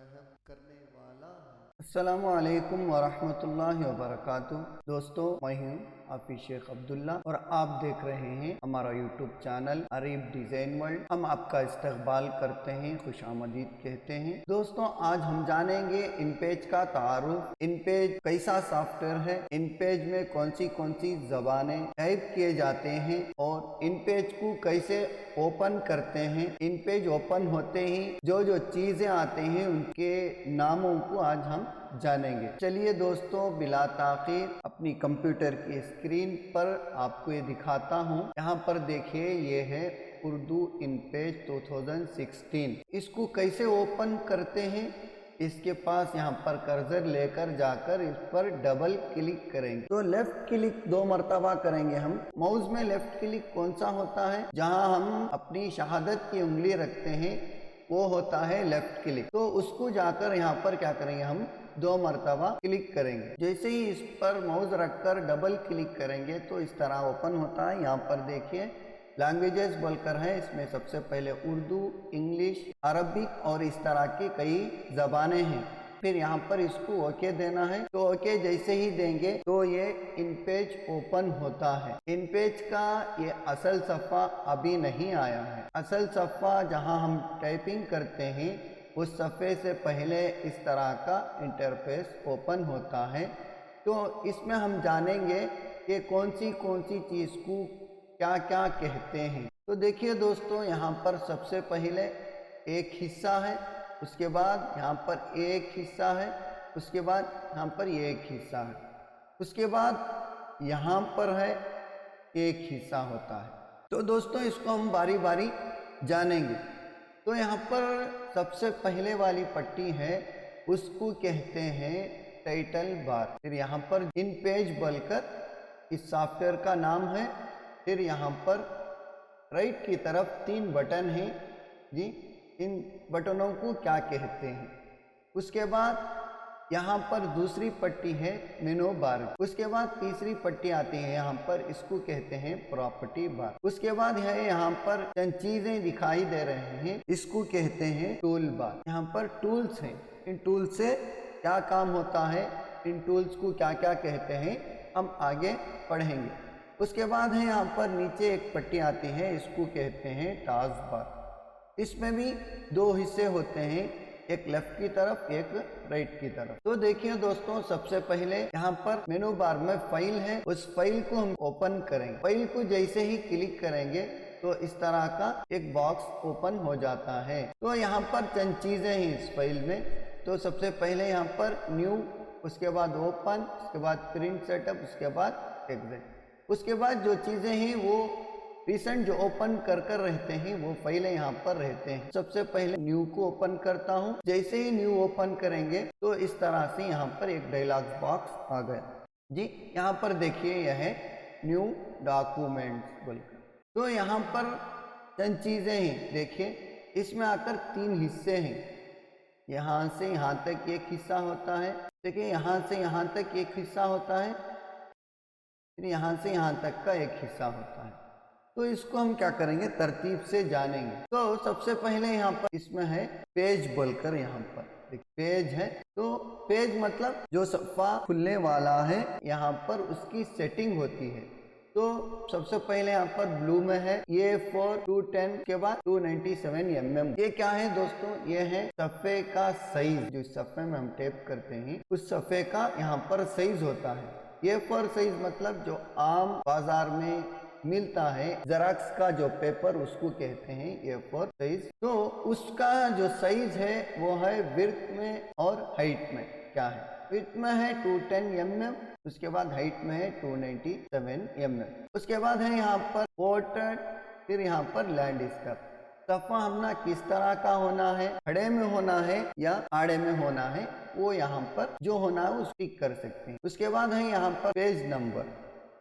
रहम करने वाला है। अस्सलामु अलैकुम वरहमतुल्लाहि वबरकातुह। दोस्तों, मैं हूँ हाफिज शेख अब्दुल्ला और आप देख रहे हैं हमारा YouTube channel Areeb design world. हम आपका इस्तकबाल करते हैं, खुश आमदीद कहते हैं। दोस्तों, आज हम जानेंगे इनपेज का तारुफ, इनपेज कैसा सॉफ्टवेयर है, इनपेज में कौन सी ज़बानें टाइप किए जाते हैं और इनपेज को कैसे ओपन करते हैं। इनपेज ओपन होते ही जो चीज़ें आते हैं उनके नामों को आज हम जानेंगे। चलिए दोस्तों, बिला ताखीर अपनी कंप्यूटर की स्क्रीन पर आपको ये दिखाता हूँ। यहाँ पर देखिए, ये है उर्दू इनपेज 2016। इसको कैसे ओपन करते हैं, इसके पास यहाँ पर कर्सर लेकर जाकर इस पर डबल क्लिक करेंगे तो लेफ्ट क्लिक 2 मरतबा करेंगे। हम माउस में लेफ्ट क्लिक कौन सा होता है, जहाँ हम अपनी शहादत की उंगली रखते हैं, वो होता है लेफ्ट क्लिक। तो उसको जाकर यहाँ पर क्या करेंगे, हम 2 मरतबा क्लिक करेंगे। जैसे ही इस पर माउस रखकर डबल क्लिक करेंगे तो इस तरह ओपन होता है। यहाँ पर देखिए लैंग्वेजेस बोलकर है, इसमें सबसे पहले उर्दू, इंग्लिश, अरबिक और इस तरह की कई ज़बानें हैं। फिर यहाँ पर इसको ओके देना है। तो ओके जैसे ही देंगे तो ये इनपेज ओपन होता है। इनपेज का ये असल सफ़ा अभी नहीं आया है। असल सफ़ा जहाँ हम टाइपिंग करते हैं उस सफ़े से पहले इस तरह का इंटरफेस ओपन होता है। तो इसमें हम जानेंगे कि कौन सी चीज़ को क्या क्या कहते हैं। तो देखिए दोस्तों, यहाँ पर सबसे पहले एक हिस्सा है, उसके बाद यहाँ पर एक हिस्सा है, उसके बाद यहाँ पर एक हिस्सा है, उसके बाद यहाँ पर है एक हिस्सा होता है। तो दोस्तों, इसको हम बारी बारी जानेंगे। तो यहाँ पर सबसे पहले वाली पट्टी है, उसको कहते हैं टाइटल बार। फिर यहाँ पर इन पेज बोलकर इस सॉफ्टवेयर का नाम है। फिर यहाँ पर राइट की तरफ 3 बटन हैं जी, इन बटनों को क्या कहते हैं। उसके बाद यहाँ पर दूसरी पट्टी है मेनू बार। उसके बाद तीसरी पट्टी आती है यहाँ पर, इसको कहते हैं प्रॉपर्टी बार। उसके बाद है यहाँ पर चंद चीजें दिखाई दे रहे हैं, इसको कहते हैं टूल बार। यहाँ पर टूल्स हैं, इन टूल से क्या काम होता है, इन टूल्स को क्या क्या कहते हैं, हम आगे पढ़ेंगे। उसके बाद है यहाँ पर नीचे एक पट्टी आती है, इसको कहते हैं टास्क बार। इसमें भी 2 हिस्से होते हैं, एक लेफ्ट की तरफ, एक राइट की तरफ। तो देखिए दोस्तों, सबसे पहले यहाँ पर मेनू बार में फाइल है, उस फाइल को हम ओपन करेंगे। फाइल को जैसे ही क्लिक करेंगे तो इस तरह का एक बॉक्स ओपन हो जाता है। तो यहाँ पर चंद चीजें हैं इस फाइल में। तो सबसे पहले यहाँ पर न्यू, उसके बाद ओपन, उसके बाद प्रिंट सेटअप, उसके बाद एग्जिट। उसके बाद जो चीज़ें हैं वो रिसेंट जो ओपन कर रहते हैं वो फाइलें यहाँ पर रहते हैं। सबसे पहले न्यू को ओपन करता हूँ। जैसे ही न्यू ओपन करेंगे तो इस तरह से यहाँ पर एक डायलॉग बॉक्स आ गया जी। यहाँ पर देखिए, यह है न्यू डॉक्यूमेंट्स बोलकर। तो यहाँ पर चंद चीज़ें हैं, देखिए इसमें आकर 3 हिस्से हैं। यहाँ से यहाँ तक एक हिस्सा होता है, देखिए यहाँ से यहाँ तक एक हिस्सा होता है, फिर यहाँ से यहाँ तक का एक हिस्सा होता है। तो इसको हम क्या करेंगे, तरतीब से जानेंगे। तो सबसे पहले यहाँ पर इसमें है पेज बोलकर, यहाँ पर पेज है। तो पेज मतलब जो सफ़ा खुलने वाला है, यहाँ पर उसकी सेटिंग होती है। तो सबसे पहले यहाँ पर ब्लू में है, ये 4:210 के बाद 297 mm। ये क्या है दोस्तों, ये है सफ़े का साइज। जो सफ़े में हम टाइप करते हैं उस सफ़े का यहाँ पर साइज होता है। ये 4 साइज मतलब जो आम बाजार में मिलता है जेरॉक्स का जो पेपर, उसको कहते हैं ये 4 साइज। तो उसका जो साइज है वो है विड्थ में और हाइट में। क्या है, विड्थ में है 210 mm, उसके बाद हाइट में है 297 mm। उसके बाद है यहाँ पर पोर्ट्रेट, फिर यहाँ पर लैंडस्केप। सफ़ा हमना किस तरह का होना है, खड़े में होना है या आड़े में होना है, वो यहाँ पर जो होना है उस टिक कर सकते हैं। उसके बाद है यहाँ पर पेज नंबर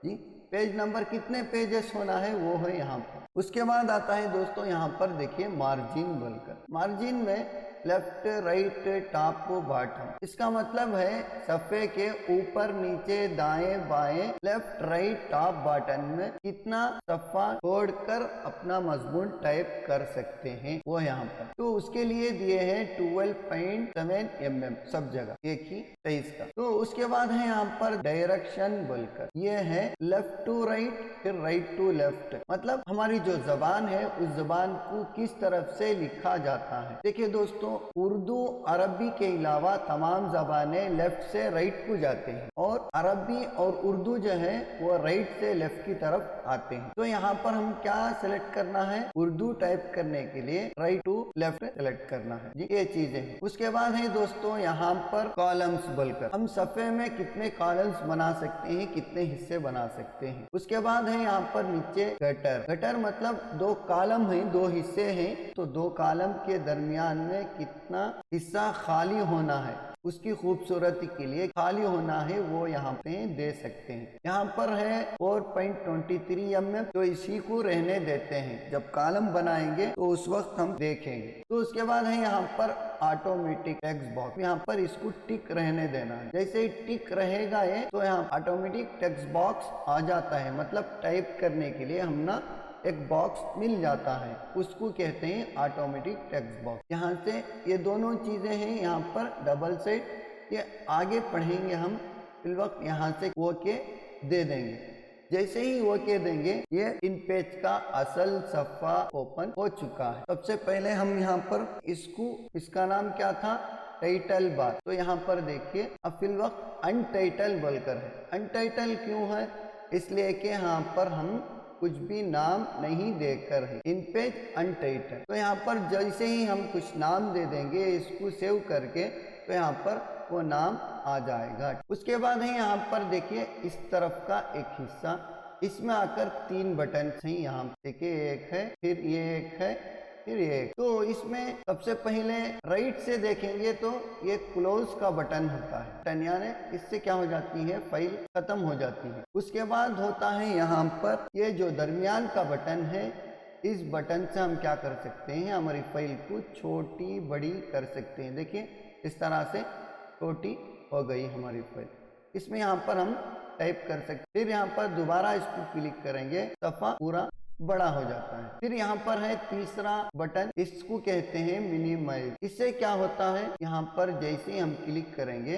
जी, पेज नंबर कितने पेजेस होना है वो है यहाँ पर। उसके बाद आता है दोस्तों यहाँ पर देखिए मार्जिन बोलकर। मार्जिन में लेफ्ट राइट टॉप बॉटम। इसका मतलब है सफ़े के ऊपर नीचे दाएं बाएं लेफ्ट राइट टॉप बॉटम में कितना सफ़ा छोड़कर अपना मजमून टाइप कर सकते हैं वो यहाँ पर। तो उसके लिए दिए हैं 12.7 mm सब जगह एक ही साइज का। तो उसके बाद है यहाँ पर डायरेक्शन बोलकर, ये है लेफ्ट टू राइट फिर राइट टू लेफ्ट। मतलब हमारी जो जबान है उस जबान को किस तरफ से लिखा जाता है। देखिए दोस्तों, उर्दू अरबी के अलावा तमाम जबानें लेफ्ट से राइट को जाते हैं और अरबी और उर्दू जो है वो राइट से लेफ्ट की तरफ आते हैं। तो यहाँ पर हम क्या सिलेक्ट करना है, उर्दू टाइप करने के लिए राइट टू लेफ्ट सिलेक्ट करना है जी, ये चीजें हैं। उसके बाद है दोस्तों यहाँ पर कॉलम्स बोलकर, हम सफ़े में कितने कॉलम्स बना सकते हैं, कितने हिस्से बना सकते हैं। उसके बाद है यहाँ पर नीचे गटर। गटर मतलब दो कॉलम है, दो हिस्से हैं, तो दो कॉलम के दरमियान में कितना हिस्सा खाली होना है, उसकी खूबसूरती के लिए खाली होना है वो यहाँ पे दे सकते हैं। यहाँ पर है 4.23 mm, तो इसी को रहने देते हैं, जब कॉलम बनाएंगे तो उस वक्त हम देखेंगे। तो उसके बाद है यहाँ पर ऑटोमेटिक टेक्स्ट बॉक्स, यहाँ पर इसको टिक रहने देना है। जैसे ही टिक रहेगा ये तो यहाँ ऑटोमेटिक टेक्स्ट बॉक्स आ जाता है, मतलब टाइप करने के लिए हम ना एक बॉक्स मिल जाता है, उसको कहते हैं ऑटोमेटिक टेक्स्ट बॉक्स। यहाँ से ये दोनों चीजें हैं यहाँ पर डबल साइड, ये आगे पढ़ेंगे हम, फिर वक्त यहाँ से ओके दे देंगे। जैसे ही ओके देंगे ये इन पेज का असल सफ़ा ओपन हो चुका है। सबसे पहले हम यहाँ पर इसका नाम क्या था, टाइटल बार। तो यहाँ पर देखिए अब फिल वक्त अनटाइटल बोलकर है। अनटाइटल क्यों है, इसलिए कि यहाँ पर हम कुछ भी नाम नहीं देकर है, इन पेज अनटाइटल। तो यहाँ पर जैसे ही हम कुछ नाम दे देंगे इसको सेव करके, तो यहाँ पर वो नाम आ जाएगा। उसके बाद है यहाँ पर देखिए इस तरफ का एक हिस्सा, इसमें आकर 3 बटन हैं। यहाँ देखिए एक है, फिर ये एक है, फिर ये एक। तो इसमें सबसे पहले राइट से देखेंगे तो ये क्लोज का बटन होता है, बटन यानी इससे क्या हो जाती है, फाइल खत्म हो जाती है। उसके बाद होता है यहाँ पर ये जो दरमियान का बटन है, इस बटन से हम क्या कर सकते हैं, हमारी फाइल को छोटी बड़ी कर सकते हैं। देखिए इस तरह से छोटी हो गई हमारी फाइल, इसमें यहाँ पर हम टाइप कर सकते। फिर यहाँ पर दोबारा इसको क्लिक करेंगे, सफ़ा पूरा बड़ा हो जाता है। फिर यहाँ पर है तीसरा बटन, इसको कहते हैं मिनिमाइज। इससे क्या होता है, यहाँ पर जैसे ही हम क्लिक करेंगे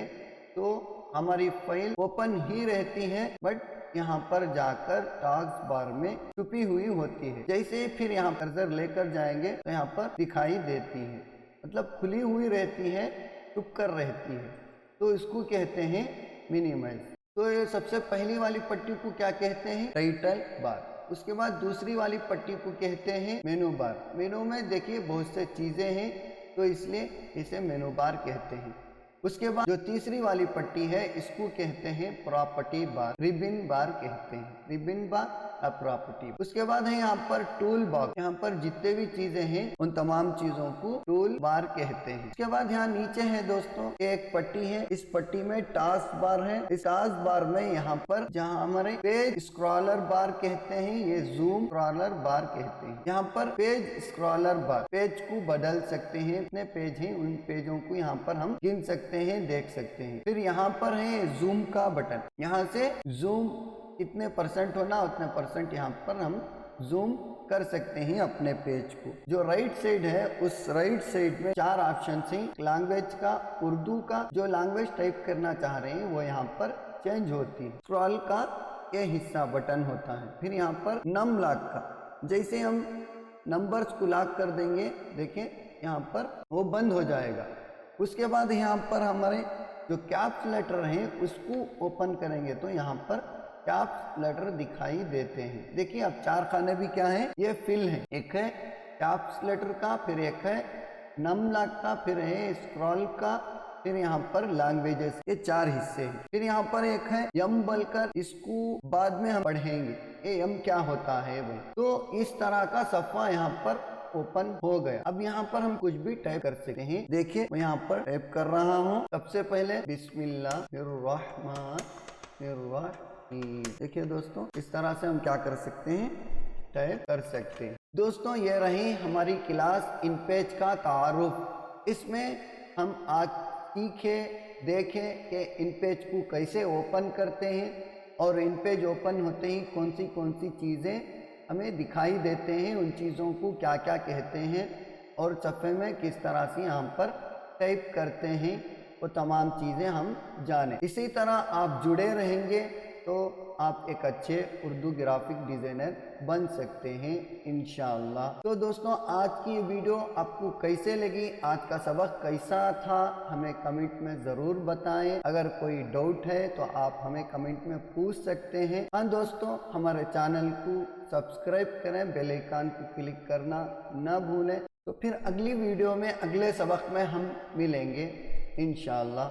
तो हमारी फाइल ओपन ही रहती है, बट यहाँ पर जाकर टास्क बार में छुपी हुई होती है। जैसे फिर यहाँ कर्सर लेकर जाएंगे तो यहाँ पर दिखाई देती है, मतलब खुली हुई रहती है, छुप कर रहती है। तो इसको कहते हैं मिनिमाइज। तो ये सबसे पहली वाली पट्टी को क्या कहते हैं, टाइटल बार। उसके बाद दूसरी वाली पट्टी को कहते हैं मेनू बार। मेनू में देखिए बहुत से चीजें हैं, तो इसलिए इसे मेनू बार कहते हैं। उसके बाद जो तीसरी वाली पट्टी है इसको कहते हैं प्रॉपर्टी बार, रिबन बार कहते हैं, रिबन बार प्रॉपर्टी। उसके बाद है यहाँ पर टूल बॉक्स, यहाँ पर जितने भी चीजें हैं उन तमाम चीजों को टूल बार कहते हैं। उसके बाद यहाँ नीचे है दोस्तों एक पट्टी है, इस पट्टी में टास्क बार है। इस टास्क बार में यहाँ पर जहाँ हमारे पेज स्क्रॉलर बार कहते हैं, ये जूम स्क्रॉलर बार कहते हैं। यहाँ पर पेज स्क्रॉलर बार, पेज को बदल सकते हैं, इतने पेज हैं उन पेजों को यहाँ पर हम गिन सकते हैं, देख सकते हैं। फिर यहाँ पर है जूम का बटन, यहाँ से जूम कितने % होना उतने % यहाँ पर हम जूम कर सकते हैं अपने पेज को। जो राइट साइड है उस राइट साइड में 4 ऑप्शन हैं, लैंग्वेज का, उर्दू का, जो लैंग्वेज टाइप करना चाह रहे हैं वो यहाँ पर चेंज होती है। स्क्रॉल का ये हिस्सा बटन होता है। फिर यहाँ पर नम लॉक का, जैसे हम नंबर्स को लॉक कर देंगे, देखें यहाँ पर वो बंद हो जाएगा। उसके बाद यहाँ पर हमारे जो कैप्स लेटर हैं उसको ओपन करेंगे तो यहाँ पर कैप्स लेटर दिखाई देते हैं। देखिए अब 4 खाने भी क्या है, ये फिल है। एक है कैप्स लेटर का, फिर एक है नम लॉक का, फिर है स्क्रॉल का, फिर यहाँ पर लैंग्वेजेस, ये 4 हिस्से हैं। फिर यहाँ पर एक है यम बोलकर, इसको बाद में हम पढ़ेंगे ये यम क्या होता है वो। तो इस तरह का सफ़ा यहाँ पर ओपन हो गया। अब यहाँ पर हम कुछ भी टाइप कर सकते हैं। देखिए मैं यहाँ पर टाइप कर रहा हूँ। सबसे पहले बिस्मिल्लाहिर्रहमानिर्रहीम। देखिए दोस्तों इस तरह से हम क्या कर सकते हैं, टाइप कर सकते हैं। दोस्तों ये रही हमारी क्लास इन पेज का तारुफ। इसमें हम आज सीखे देखें कि इन पेज को कैसे ओपन करते हैं और इन पेज ओपन होते ही कौन सी चीज़ें हमें दिखाई देते हैं, उन चीज़ों को क्या क्या कहते हैं और सफ़े में किस तरह से यहाँ पर टाइप करते हैं, वो तमाम चीज़ें हम जानें। इसी तरह आप जुड़े रहेंगे तो आप एक अच्छे उर्दू ग्राफिक डिज़ाइनर बन सकते हैं इंशाअल्लाह। तो दोस्तों, आज की ये वीडियो आपको कैसे लगी, आज का सबक कैसा था, हमें कमेंट में ज़रूर बताएं। अगर कोई डाउट है तो आप हमें कमेंट में पूछ सकते हैं। हाँ दोस्तों, हमारे चैनल को सब्सक्राइब करें, बेल आइकन को क्लिक करना ना भूलें। तो फिर अगली वीडियो में अगले सबक में हम मिलेंगे इंशाअल्लाह।